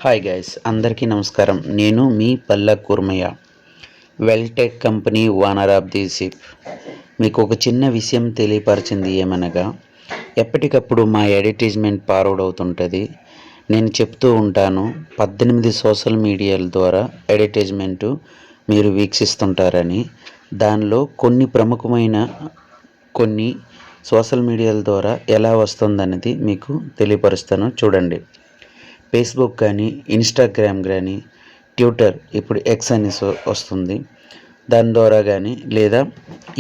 Hi guys, అందరికీ నమస్కారం. నేను మీ Palla Kurmaiah, Weltech company owner of the ship. మీకు ఒక చిన్న విషయం తెలియపరిచింది ఏమనగా, ఎప్పటికప్పుడు మా అడ్వర్టైజ్మెంట్ ఫార్వర్డ్ అవుతుంటుంది. నేను చెప్తూ ఉంటాను, 18 సోషల్ మీడియాల ద్వారా అడ్వర్టైజ్మెంటు మీరు వీక్షిస్తుంటారని. దానిలో కొన్ని ప్రముఖమైన కొన్ని సోషల్ మీడియాల ద్వారా ఎలా వస్తుందనేది మీకు తెలియపరుస్తాను, చూడండి. ఫేస్బుక్ కానీ, ఇన్స్టాగ్రామ్ కానీ, ట్విట్టర్, ఇప్పుడు ఎక్స్ అని వస్తుంది, దాని ద్వారా కానీ, లేదా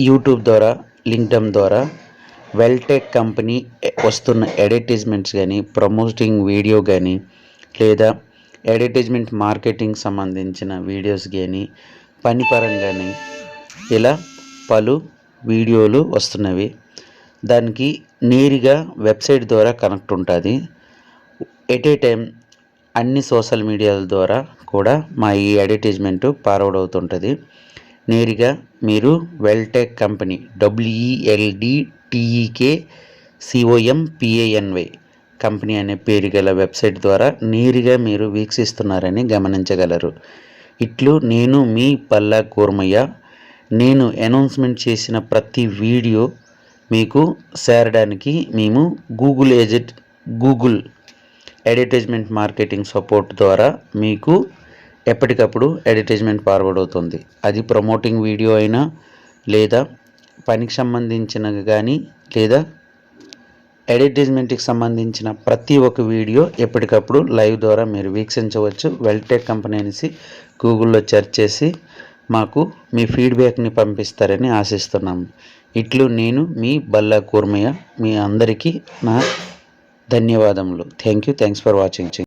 యూట్యూబ్ ద్వారా, లింక్డ్ఇన్ ద్వారా వెల్టెక్ కంపెనీ వస్తున్న అడ్వర్టైజ్మెంట్స్ కానీ, ప్రమోటింగ్ వీడియో కానీ, లేదా అడ్వర్టైజ్మెంట్ మార్కెటింగ్ సంబంధించిన వీడియోస్ కానీ, పనిపరంగాని ఇలా పలు వీడియోలు వస్తున్నవి. దానికి నేరుగా వెబ్సైట్ ద్వారా కనెక్ట్ ఉంటుంది. ఎట్ ఏ టైం అన్ని సోషల్ మీడియాల ద్వారా కూడా మా ఈ అడ్వర్టైజ్మెంట్ ఫార్వర్డ్ అవుతుంటుంది. నేరుగా మీరు వెల్టెక్ కంపెనీ WELDTEKCOMPANY కంపెనీ అనే పేరు గల వెబ్సైట్ ద్వారా నేరుగా మీరు వీక్షిస్తున్నారని గమనించగలరు. ఇట్లు నేను మీ పల్లా కూర్మయ్య. నేను అనౌన్స్మెంట్ చేసిన ప్రతి వీడియో మీకు చేరడానికి మేము గూగుల్ అడ్వర్టైజ్మెంట్ మార్కెటింగ్ సపోర్ట్ ద్వారా మీకు ఎప్పటికప్పుడు అడ్వర్టైజ్మెంట్ ఫార్వర్డ్ అవుతుంది. అది ప్రమోటింగ్ వీడియో అయినా, లేదా పనికి సంబంధించినవి కానీ, లేదా అడ్వర్టైజ్మెంట్కి సంబంధించిన ప్రతి ఒక్క వీడియో ఎప్పటికప్పుడు లైవ్ ద్వారా మీరు వీక్షించవచ్చు. వెల్టెక్ కంపెనీ అనేసి గూగుల్లో సెర్చ్ చేసి మాకు మీ ఫీడ్బ్యాక్ని పంపిస్తారని ఆశిస్తున్నాము. ఇట్లు నేను మీ బల్లా కూర్మయ్య. మీ అందరికీ నా ధన్యవాదములు. Thanks for watching.